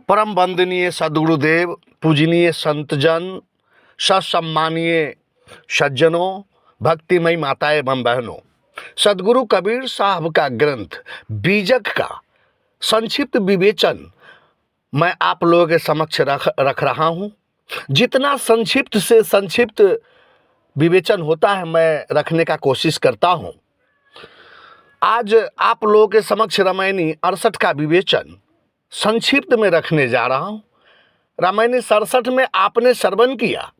परम वंदनीय सद्गुरुदेव, पूजनीय संतजन, सत्सम्मानीय सज्जनों, भक्तिमयी माताएं एवं बहनों, सदगुरु कबीर साहब का ग्रंथ बीजक का संक्षिप्त विवेचन मैं आप लोगों के समक्ष रख रहा हूं। जितना संक्षिप्त से संक्षिप्त विवेचन होता है मैं रखने का कोशिश करता हूं। आज आप लोगों के समक्ष रामायणी 68 का विवेचन संक्षिप्त में रखने जा रहा हूं। रामायणी 67 में आपने श्रवण किया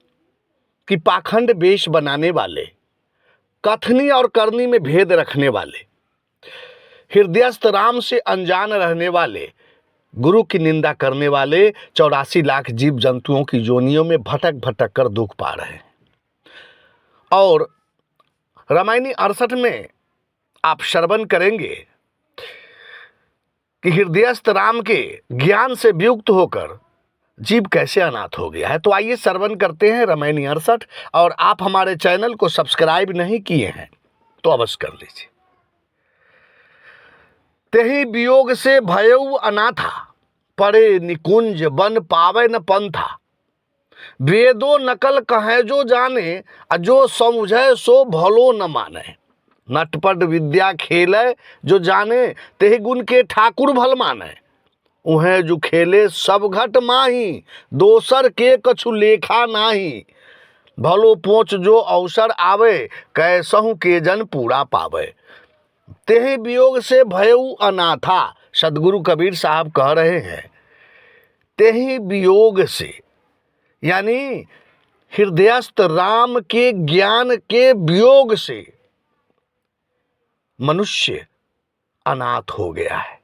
कि पाखंड वेश बनाने वाले, कथनी और करनी में भेद रखने वाले, हृदयस्थ राम से अनजान रहने वाले, गुरु की निंदा करने वाले 84 लाख जीव जंतुओं की योनियों में भटक भटक कर दुख पा रहे हैं। और रामायणी 68 में आप श्रवण करेंगे कि हृदयस्थ राम के ज्ञान से वियुक्त होकर जीव कैसे अनाथ हो गया है। तो आइए श्रवण करते हैं रामायणी 68। और आप हमारे चैनल को सब्सक्राइब नहीं किए हैं तो अवश्य कर लीजिए। तेहि वियोग से भयउ अनाथा, परे निकुंज बन पावे न पंथा। वेदो नकल कहे जो जाने, जो समझे सो भलो न माने। नटपट विद्या खेले जो जाने, तेहि गुण के ठाकुर भल माने। उहें जो खेले सब घट माही, दोसर के कछु लेखा नाही। भलो पोंच जो अवसर आवे, कैसहु के जन पूरा पावे। तेहि वियोग से भयउ अनाथा, सदगुरु कबीर साहब कह रहे हैं तेहि वियोग से, यानी हृदयस्थ राम के ज्ञान के वियोग से मनुष्य अनाथ हो गया है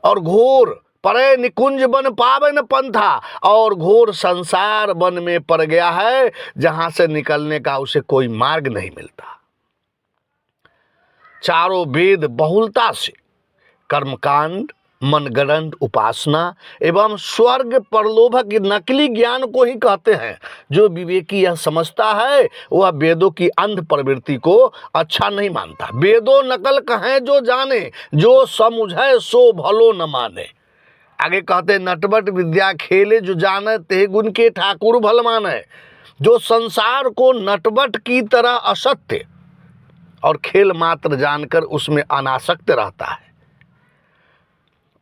और घोर परे निकुंज बन पावे न पंथा, और घोर संसार वन में पड़ गया है जहां से निकलने का उसे कोई मार्ग नहीं मिलता। चारों वेद बहुलता से कर्मकांड, मनगढ़ंत उपासना एवं स्वर्ग प्रलोभक नकली ज्ञान को ही कहते हैं। जो विवेकी यह समझता है वह वेदों की अंध प्रवृत्ति को अच्छा नहीं मानता। वेदों नकल कहें जो जाने, जो समझे सो भलो न माने। आगे कहते नटबट विद्या खेले जो जाने, ते गुण के ठाकुर भल माने। जो संसार को नटबट की तरह असत्य और खेल मात्र जानकर उसमें अनासक्त रहता है,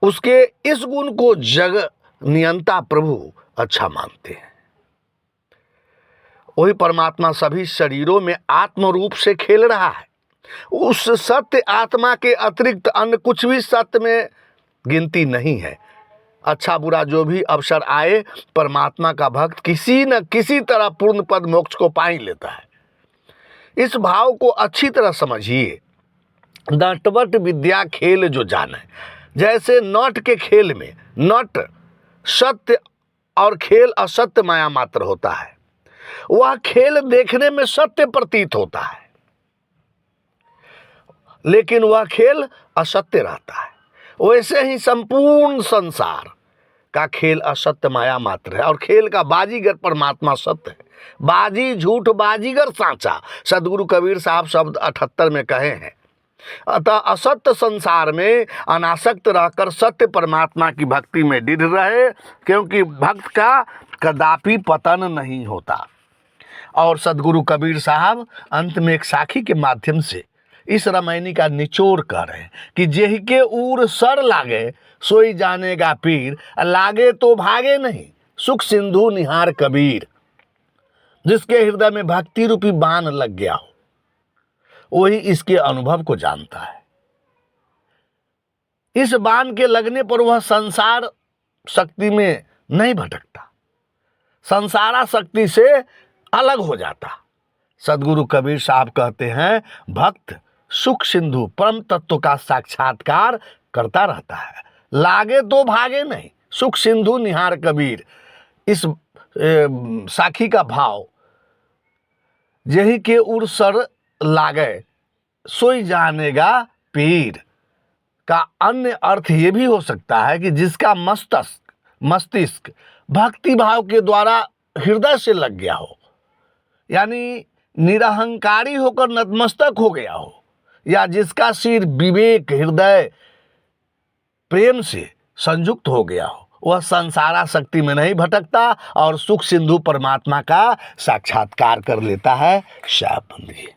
उसके इस गुण को जग नियंता प्रभु अच्छा मानते हैं। वही परमात्मा सभी शरीरों में आत्म रूप से खेल रहा है। उस सत्य आत्मा के अतिरिक्त अन्य कुछ भी सत्य में गिनती नहीं है। अच्छा बुरा जो भी अवसर आए, परमात्मा का भक्त किसी न किसी तरह पूर्ण पद मोक्ष को पा ही लेता है। इस भाव को अच्छी तरह समझिए। नटवट विद्या खेल जो जाने, जैसे नट के खेल में नट सत्य और खेल असत्य माया मात्र होता है। वह खेल देखने में सत्य प्रतीत होता है लेकिन वह खेल असत्य रहता है। वैसे ही संपूर्ण संसार का खेल असत्य माया मात्र है और खेल का बाजीगर परमात्मा सत्य है। बाजी झूठ बाजीगर सांचा, सदगुरु कबीर साहब शब्द 78 में कहे हैं। अतः असत्य संसार में अनासक्त रहकर सत्य परमात्मा की भक्ति में दृढ़ रहे, क्योंकि भक्त का कदापि पतन नहीं होता। और सदगुरु कबीर साहब अंत में एक साखी के माध्यम से इस रामायणी का निचोड़ कर रहे हैं कि जेहि के ऊर सर लागे सोई जानेगा पीर, लागे तो भागे नहीं सुख सिंधु निहार कबीर। जिसके हृदय में भक्ति रूपी बाण लग गया हो वही इसके अनुभव को जानता है। इस बाण के लगने पर वह संसार शक्ति में नहीं भटकता, संसारा शक्ति से अलग हो जाता। सदगुरु कबीर साहब कहते हैं भक्त सुख सिंधु परम तत्व का साक्षात्कार करता रहता है, लागे तो भागे नहीं सुख सिंधु निहार कबीर। इस साखी का भाव यही के उर सर लागे सोई जानेगा पीर का अन्य अर्थ ये भी हो सकता है कि जिसका मस्तिष्क भक्ति भाव के द्वारा हृदय से लग गया हो, यानी निरहंकारी होकर नतमस्तक हो गया हो, या जिसका सिर विवेक हृदय प्रेम से संयुक्त हो गया हो, वह संसारासक्ति में नहीं भटकता और सुख सिंधु परमात्मा का साक्षात्कार कर लेता है। शाह बंदी।